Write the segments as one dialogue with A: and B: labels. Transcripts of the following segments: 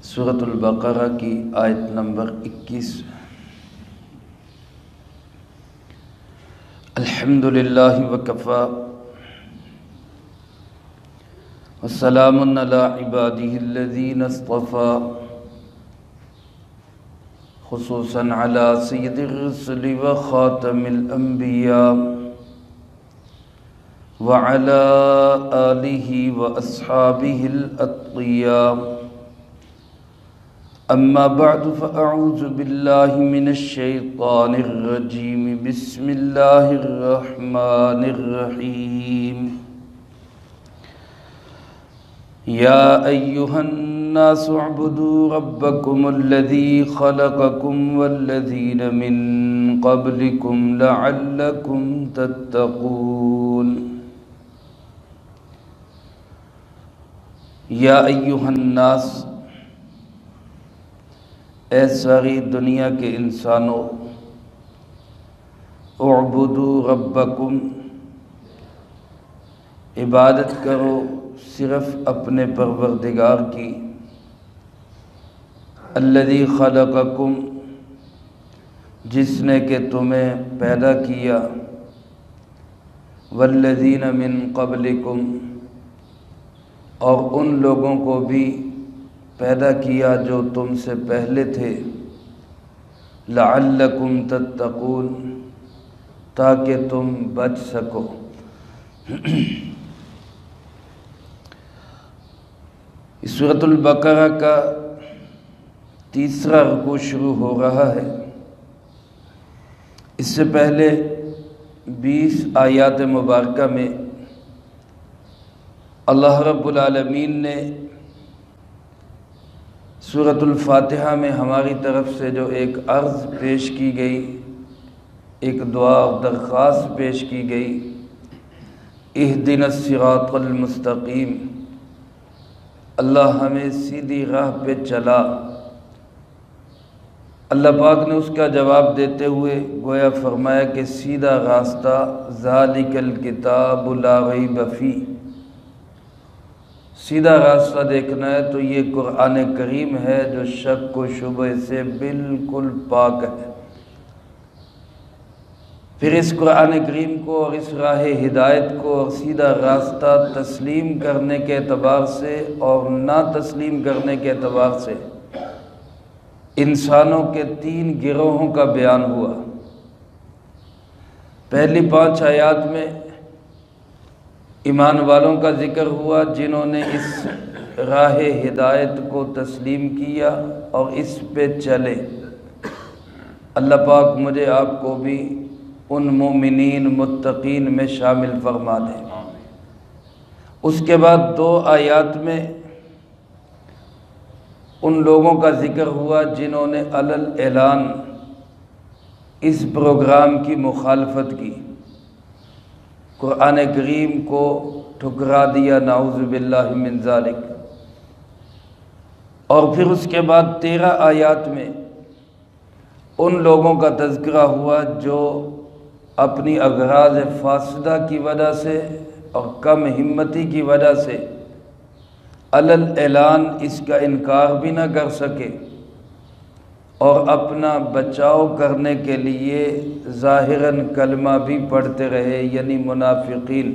A: سورۃ البقرہ کی آیت نمبر 21۔ الحمدللہ وکفی وسلام علی عبادہ الذین اصطفی، خصوصاً علی سید الرسل وخاتم الانبیاء وعلی آلہ واصحابہ الاتقیاء۔ اما بعد فاعوذ باللہ من الشیطان الرجیم، بسم اللہ الرحمن الرحیم۔ یا ایہا الناس اعبدوا ربکم الذی خلقکم والذین من قبلکم لعلکم تتقون۔ یا ایہا الناس، اے ساری دنیا کے انسانوں، اعبدوا ربکم، عبادت کرو صرف اپنے پروردگار کی، الذی خلقکم، جس نے کہ تمہیں پیدا کیا، والذین من قبلکم، اور ان لوگوں کو بھی پیدا کیا جو تم سے پہلے تھے، لعلکم تتقون، تاکہ تم بچ سکو۔ سورۃ البقرہ کا تیسرا رکوع شروع ہو رہا ہے۔ اس سے پہلے 20 آیات مبارکہ میں اللہ رب العالمین نے سورۃ الفاتحہ میں ہماری طرف سے جو ایک عرض پیش کی گئی، ایک دعا اور درخواست پیش کی گئی، اہدنا الصراط المستقیم، اللہ ہمیں سیدھی راہ پہ چلا۔ اللہ پاک نے اس کا جواب دیتے ہوئے گویا فرمایا کہ سیدھا راستہ ذالک الکتاب لا ریب فیہ، سیدھا راستہ دیکھنا ہے تو یہ قرآن کریم ہے جو شک و شبہ سے بالکل پاک ہے۔ پھر اس قرآن کریم کو اور اس راہ ہدایت کو اور سیدھا راستہ تسلیم کرنے کے اعتبار سے اور نہ تسلیم کرنے کے اعتبار سے انسانوں کے 3 گروہوں کا بیان ہوا۔ پہلی 5 آیات میں ایمان والوں کا ذکر ہوا جنہوں نے اس راہ ہدایت کو تسلیم کیا اور اس پہ چلے۔ اللہ پاک مجھے آپ کو بھی ان مومنین متقین میں شامل فرما دے۔ اس کے بعد 2 آیات میں ان لوگوں کا ذکر ہوا جنہوں نے علل اعلان اس پروگرام کی مخالفت کی، قرآن کریم کو ٹھکرا دیا، نعوذ باللہ من ذالک۔ اور پھر اس کے بعد 13 آیات میں ان لوگوں کا تذکرہ ہوا جو اپنی اغراض فاسدہ کی وجہ سے اور کم ہمتی کی وجہ سے علل اعلان اس کا انکار بھی نہ کر سکے اور اپنا بچاؤ کرنے کے لیے ظاہراً کلمہ بھی پڑھتے رہے، یعنی منافقین۔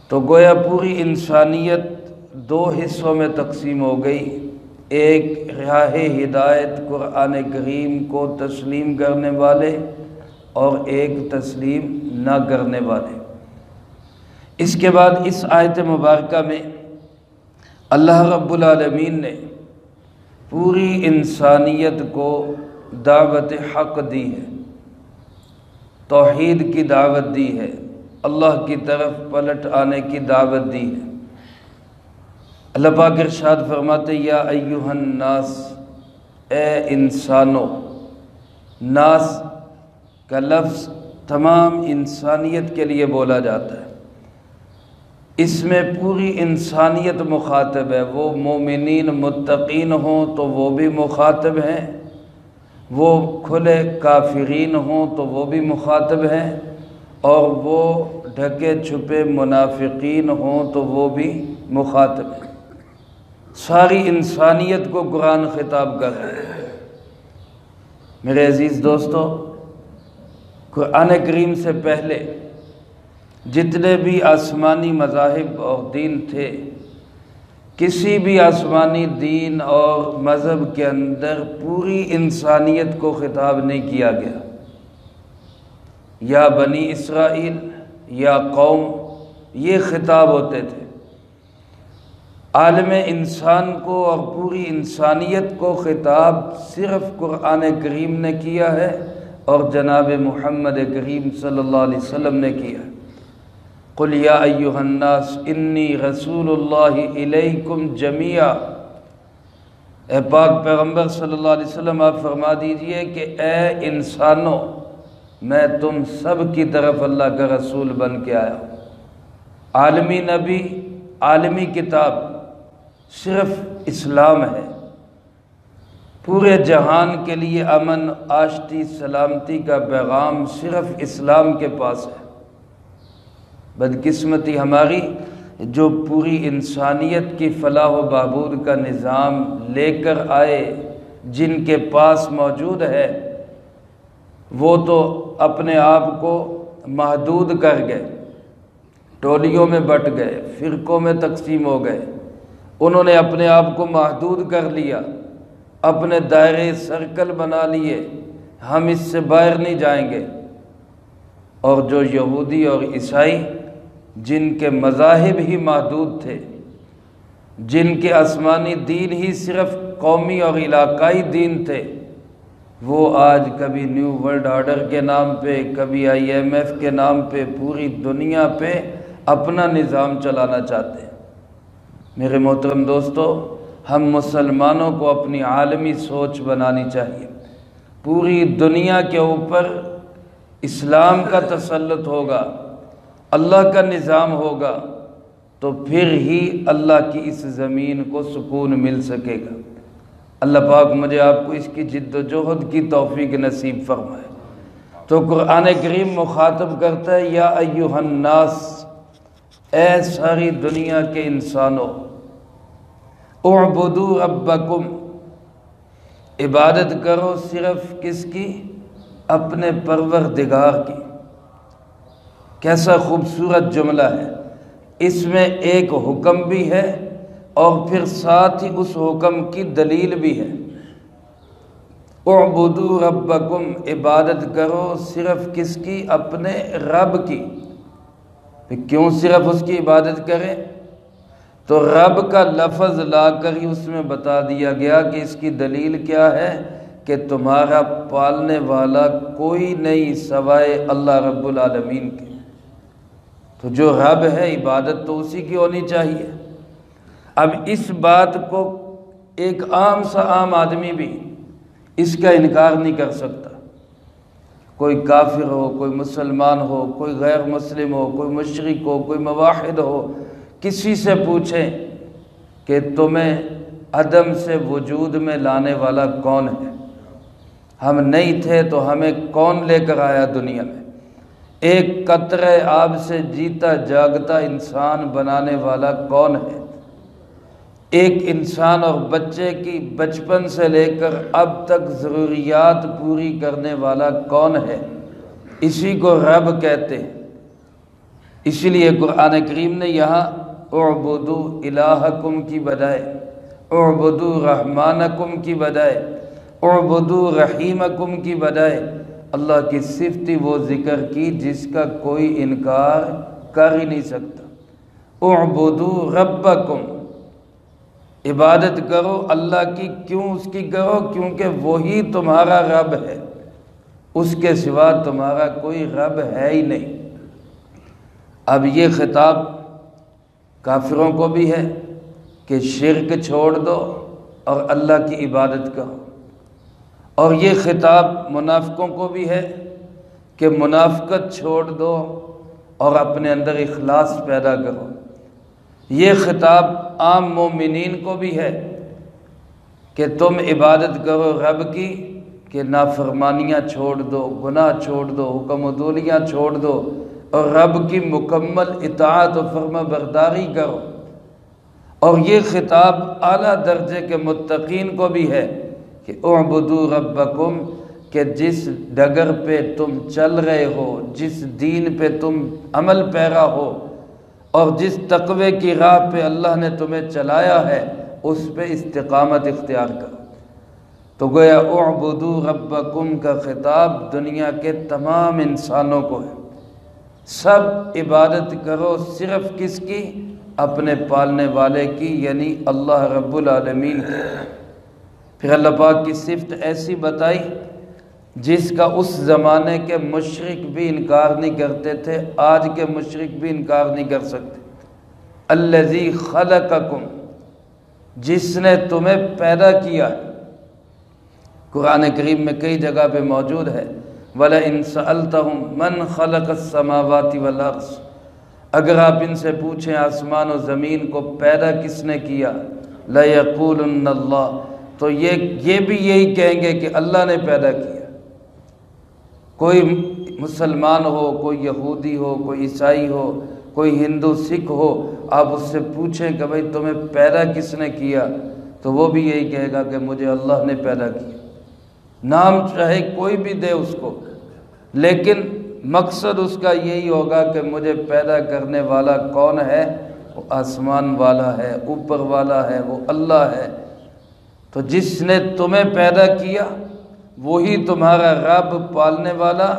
A: تو گویا پوری انسانیت 2 حصوں میں تقسیم ہو گئی، ایک راہ ہدایت قرآن کریم کو تسلیم کرنے والے اور ایک تسلیم نہ کرنے والے۔ اس کے بعد اس آیت مبارکہ میں اللہ رب العالمین نے پوری انسانیت کو دعوت حق دی ہے، توحید کی دعوت دی ہے، اللہ کی طرف پلٹ آنے کی دعوت دی ہے۔ اللہ پاک ارشاد فرماتے، یا ایہا الناس، اے انسانوں۔ ناس کا لفظ تمام انسانیت کے لیے بولا جاتا ہے، اس میں پوری انسانیت مخاطب ہے۔ وہ مومنین متقین ہوں تو وہ بھی مخاطب ہیں، وہ کھلے کافرین ہوں تو وہ بھی مخاطب ہیں، اور وہ ڈھکے چھپے منافقین ہوں تو وہ بھی مخاطب ہیں۔ ساری انسانیت کو قرآن خطاب کر رہا ہے۔ میرے عزیز دوستو، قرآن کریم سے پہلے جتنے بھی آسمانی مذاہب اور دین تھے، کسی بھی آسمانی دین اور مذہب کے اندر پوری انسانیت کو خطاب نہیں کیا گیا۔ یا بنی اسرائیل یا قوم، یہ خطاب ہوتے تھے۔ عالم انسان کو اور پوری انسانیت کو خطاب صرف قرآن کریم نے کیا ہے اور جناب محمد کریم صلی اللہ علیہ وسلم نے کیا ہے۔ قل یا ایھا الناس انی رسول اللہ الیکم جمیعا، اے پاک پیغمبر صلی اللہ علیہ وسلم آپ فرما دیجئے کہ اے انسانوں، میں تم سب کی طرف اللہ کا رسول بن کے آیا ہوں۔ عالمی نبی، عالمی کتاب صرف اسلام ہے۔ پورے جہان کے لیے امن، آشتی، سلامتی کا پیغام صرف اسلام کے پاس ہے۔ بدقسمتی ہماری جو پوری انسانیت کی فلاح و بہبود کا نظام لے کر آئے، جن کے پاس موجود ہے، وہ تو اپنے آپ کو محدود کر گئے، ٹولیوں میں بٹ گئے، فرقوں میں تقسیم ہو گئے۔ انہوں نے اپنے آپ کو محدود کر لیا، اپنے دائرے سرکل بنا لیے، ہم اس سے باہر نہیں جائیں گے۔ اور جو یہودی اور عیسائی، جن کے مذاہب ہی محدود تھے، جن کے آسمانی دین ہی صرف قومی اور علاقائی دین تھے، وہ آج کبھی نیو ورلڈ آرڈر کے نام پہ، کبھی IMF کے نام پہ پوری دنیا پہ اپنا نظام چلانا چاہتے ہیں۔ میرے محترم دوستو، ہم مسلمانوں کو اپنی عالمی سوچ بنانی چاہیے۔ پوری دنیا کے اوپر اسلام کا تسلط ہوگا، اللہ کا نظام ہوگا، تو پھر ہی اللہ کی اس زمین کو سکون مل سکے گا۔ اللہ پاک مجھے آپ کو اس کی جد و جہد کی توفیق نصیب فرمائے۔ تو قرآن کریم مخاطب کرتا ہے، یا ایھا الناس، اے ساری دنیا کے انسانوں، اعبدوا ربکم، عبادت کرو صرف کس کی؟ اپنے پروردگار کی۔ کیسا خوبصورت جملہ ہے! اس میں ایک حکم بھی ہے اور پھر ساتھ ہی اس حکم کی دلیل بھی ہے۔ اعبدوا ربکم، عبادت کرو صرف کس کی؟ اپنے رب کی۔ کیوں صرف اس کی عبادت کریں؟ تو رب کا لفظ لا کر ہی اس میں بتا دیا گیا کہ اس کی دلیل کیا ہے، کہ تمہارا پالنے والا کوئی نہیں سوائے اللہ رب العالمین کے۔ تو جو رب ہے، عبادت تو اسی کی ہونی چاہیے۔ اب اس بات کو ایک عام سا عام آدمی بھی اس کا انکار نہیں کر سکتا۔ کوئی کافر ہو، کوئی مسلمان ہو، کوئی غیر مسلم ہو، کوئی مشرک ہو، کوئی موحد ہو، کسی سے پوچھیں کہ تمہیں عدم سے وجود میں لانے والا کون ہے؟ ہم نہیں تھے تو ہمیں کون لے کر آیا دنیا میں؟ ایک قطرہ آب سے جیتا جاگتا انسان بنانے والا کون ہے؟ ایک انسان اور بچے کی بچپن سے لے کر اب تک ضروریات پوری کرنے والا کون ہے؟ اسی کو رب کہتے ہیں۔ اسی لیے قرآن کریم نے یہاں اعبدوا الہکم کی بجائے، اعبدوا رحمانکم کی بجائے، اعبدوا رحیمکم کی بجائے اللہ کی صفت وہ ذکر کی جس کا کوئی انکار کر ہی نہیں سکتا۔ اعبدوا ربکم، عبادت کرو اللہ کی۔ کیوں اس کی کرو؟ کیونکہ وہی تمہارا رب ہے، اس کے سوا تمہارا کوئی رب ہے ہی نہیں۔ اب یہ خطاب کافروں کو بھی ہے کہ شرک چھوڑ دو اور اللہ کی عبادت کرو، اور یہ خطاب منافقوں کو بھی ہے کہ منافقت چھوڑ دو اور اپنے اندر اخلاص پیدا کرو۔ یہ خطاب عام مومنین کو بھی ہے کہ تم عبادت کرو رب کی، کہ نافرمانیاں چھوڑ دو، گناہ چھوڑ دو، حکم و دولیاں چھوڑ دو اور رب کی مکمل اطاعت و فرما برداری کرو۔ اور یہ خطاب اعلیٰ درجے کے متقین کو بھی ہے کہ اعبدوا ربکم، کہ جس ڈگر پہ تم چل رہے ہو، جس دین پہ تم عمل پیرا ہو، اور جس تقوی کی راہ پہ اللہ نے تمہیں چلایا ہے اس پہ استقامت اختیار کرو۔ تو گویا اعبدوا ربکم کا خطاب دنیا کے تمام انسانوں کو ہے۔ سب عبادت کرو صرف کس کی؟ اپنے پالنے والے کی، یعنی اللہ رب العالمین کی۔ پھر اللہ پاک کی صفت ایسی بتائی جس کا اس زمانے کے مشرک بھی انکار نہیں کرتے تھے، آج کے مشرک بھی انکار نہیں کر سکتے۔ الذی خلقکم، جس نے تمہیں پیدا کیا ہے۔ قرآن کریم میں کئی جگہ پہ موجود ہے وَلَئِن سَأَلْتَهُمْ مَنْ خَلَقَ السَّمَاوَاتِ وَالْأَرْضَ، اگر آپ ان سے پوچھیں آسمان و زمین کو پیدا کس نے کیا، لَيَقُولُنَّ اللَّهُ، تو یہ بھی یہی کہیں گے کہ اللہ نے پیدا کیا۔ کوئی مسلمان ہو، کوئی یہودی ہو، کوئی عیسائی ہو، کوئی ہندو سکھ ہو، آپ اس سے پوچھیں کہ بھئی تمہیں پیدا کس نے کیا، تو وہ بھی یہی کہے گا کہ مجھے اللہ نے پیدا کیا۔ نام چاہے کوئی بھی دے اس کو، لیکن مقصد اس کا یہی ہوگا کہ مجھے پیدا کرنے والا کون ہے؟ وہ آسمان والا ہے، اوپر والا ہے، وہ اللہ ہے۔ تو جس نے تمہیں پیدا کیا وہی تمہارا رب، پالنے والا۔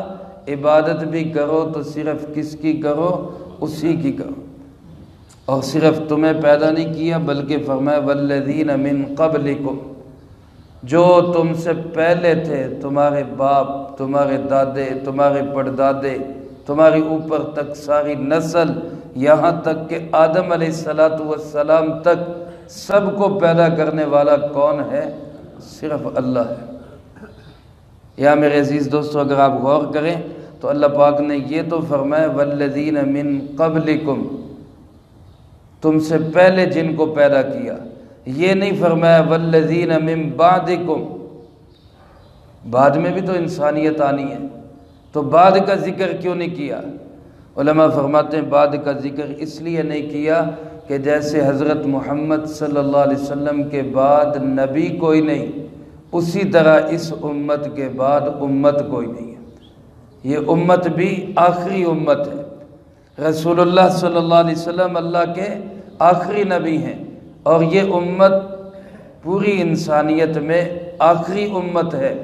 A: عبادت بھی کرو تو صرف کس کی کرو؟ اسی کی کرو۔ اور صرف تمہیں پیدا نہیں کیا بلکہ فرمایا والذین من قبلکم، جو تم سے پہلے تھے، تمہارے باپ، تمہارے دادے، تمہارے پردادے، تمہاری اوپر تک ساری نسل، یہاں تک کہ آدم علیہ السلام تک، سب کو پیدا کرنے والا کون ہے؟ صرف اللہ ہے۔ یا میرے عزیز دوستو، اگر آپ غور کریں تو اللہ پاک نے یہ تو فرمایا والذین من قبلکم، تم سے پہلے جن کو پیدا کیا، یہ نہیں فرمایا والذین من بعدکم، بعد میں بھی تو انسانیت آنی ہے، تو بعد کا ذکر کیوں نہیں کیا؟ علماء فرماتے ہیں بعد کا ذکر اس لیے نہیں کیا کہ جیسے حضرت محمد صلی اللہ علیہ وسلم کے بعد نبی کوئی نہیں، اسی طرح اس امت کے بعد امت کوئی نہیں ہے۔ یہ امت بھی آخری امت ہے۔ رسول اللہ صلی اللہ علیہ وسلم اللہ کے آخری نبی ہیں، اور یہ امت پوری انسانیت میں آخری امت ہے۔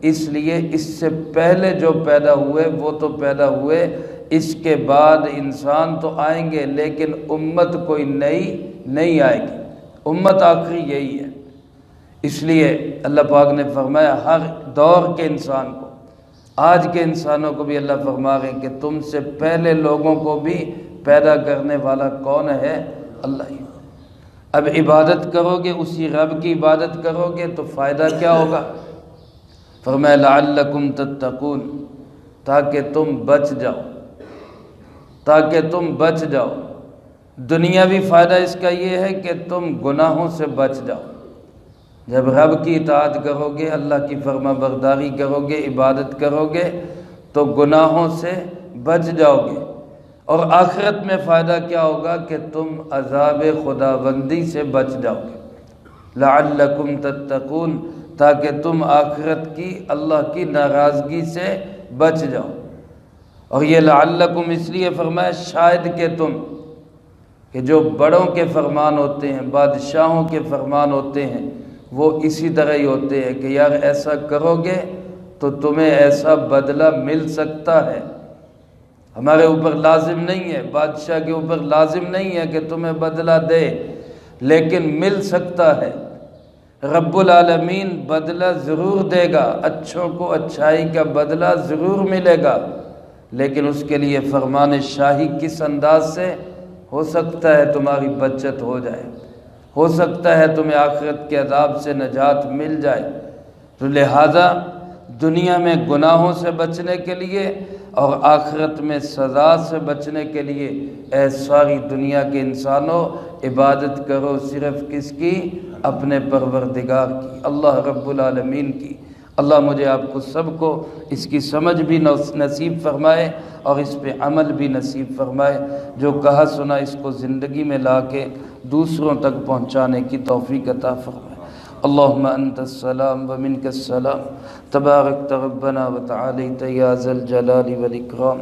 A: اس لیے اس سے پہلے جو پیدا ہوئے وہ تو پیدا ہوئے، اس کے بعد انسان تو آئیں گے لیکن امت کوئی نئی نہیں آئے گی، امت آخری یہی ہے۔ اس لیے اللہ پاک نے فرمایا ہر دور کے انسان کو، آج کے انسانوں کو بھی اللہ فرما رہے ہیں کہ تم سے پہلے لوگوں کو بھی پیدا کرنے والا کون ہے؟ اللہ ہی۔ اب عبادت کرو گے، اسی رب کی عبادت کرو گے تو فائدہ کیا ہوگا؟ فرمایا لعلکم تتقون، تاکہ تم بچ جاؤ، تاکہ تم بچ جاؤ۔ دنیاوی فائدہ اس کا یہ ہے کہ تم گناہوں سے بچ جاؤ۔ جب رب کی اطاعت کرو گے، اللہ کی فرما برداری کرو گے، عبادت کرو گے تو گناہوں سے بچ جاؤ گے۔ اور آخرت میں فائدہ کیا ہوگا کہ تم عذاب خداوندی سے بچ جاؤ گے۔ لعلکم تتقون، تاکہ تم آخرت کی اللہ کی ناراضگی سے بچ جاؤ۔ اور یہ لعلکم اس لیے فرمایا شاید کہ تم، کہ جو بڑوں کے فرمان ہوتے ہیں، بادشاہوں کے فرمان ہوتے ہیں، وہ اسی طرح ہی ہوتے ہیں کہ یار ایسا کرو گے تو تمہیں ایسا بدلہ مل سکتا ہے۔ ہمارے اوپر لازم نہیں ہے، بادشاہ کے اوپر لازم نہیں ہے کہ تمہیں بدلہ دے، لیکن مل سکتا ہے۔ رب العالمین بدلہ ضرور دے گا، اچھوں کو اچھائی کا بدلہ ضرور ملے گا، لیکن اس کے لیے فرمان شاہی کس انداز سے ہو سکتا ہے تمہاری بچت ہو جائے، ہو سکتا ہے تمہیں آخرت کے عذاب سے نجات مل جائے۔ تو لہذا دنیا میں گناہوں سے بچنے کے لیے اور آخرت میں سزا سے بچنے کے لیے اے ساری دنیا کے انسانوں، عبادت کرو صرف کس کی؟ اپنے پروردگار کی، اللہ رب العالمین کی۔ اللہ مجھے آپ کو سب کو اس کی سمجھ بھی نصیب فرمائے اور اس پہ عمل بھی نصیب فرمائے۔ جو کہا سنا اس کو زندگی میں لا کے دوسروں تک پہنچانے کی توفیق عطا فرما۔ اللہم انت السلام ومنک السلام تبارکت ربنا وتعالیت یا ذا الجلال والاکرام۔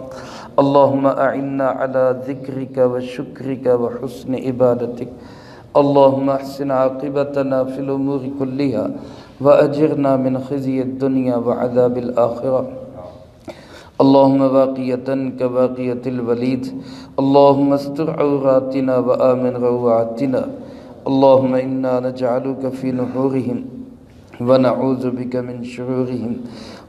A: اللہم اعنا علی ذکرک وشکرک وحسن عبادتک۔ اللہم احسن عاقبتنا فی الامور کلہا واجرنا من خزی الدنیا وعذاب الآخرہ۔ اللہم واقیتاً کواقیت الولید۔ اللہم استر عوراتنا وآمن روعاتنا۔ اللہم انا نجعلک فی نحورہم ونعوذ بک من شرورہم۔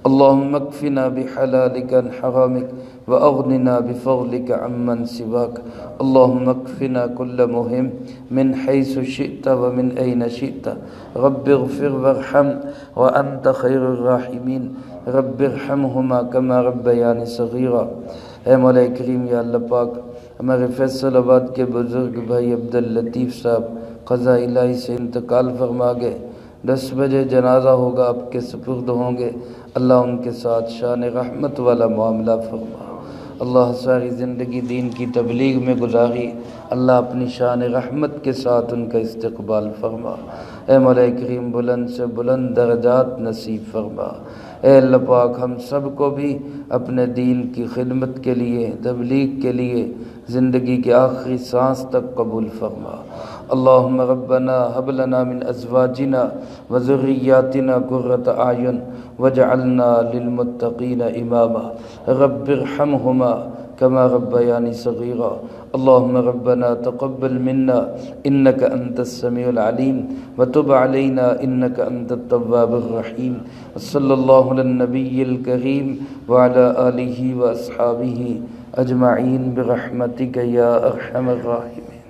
A: اللہم اکفنا بحلالک عن حرامک واغننا بفضلک عمن سواک۔ اللہم اکفنا کل مہم من حیث شئت ومن این شئت۔ رب اغفر وارحم وانت خیر الراحمین۔ رب ارحمہما کما ربیانی صغیرا۔ اے مولا کریم یا اللہ پاک، ہمارے فیصل آباد کے بزرگ بھائی عبداللطیف صاحب قضاء الہی سے انتقال فرما گئے۔ 10 بجے جنازہ ہوگا، آپ کے سپرد ہوں گے۔ اللہ ان کے ساتھ شان رحمت والا معاملہ فرما۔ اللہ ساری زندگی دین کی تبلیغ میں گزاری، اللہ اپنی شان رحمت کے ساتھ ان کا استقبال فرما۔ اے مولا کریم بلند سے بلند درجات نصیب فرما۔ اے اللہ پاک، ہم سب کو بھی اپنے دین کی خدمت کے لیے، تبلیغ کے لیے زندگی کے آخری سانس تک قبول فرما۔ اللہم ربنا ہب لنا من ازواجنا وذریاتنا قرۃ اعین واجعلنا للمتقین اماما۔ رب ارحمہما کما ربیانی صغیرا۔ اللہم ربنا تقبل منا انک انت السمیع العلیم وتب علینا انک انت التواب الرحیم۔ صلی اللہ علی النبی الکریم وعلی آلہ واصحابہ اجمعین برحمتک یا ارحم الراحمین۔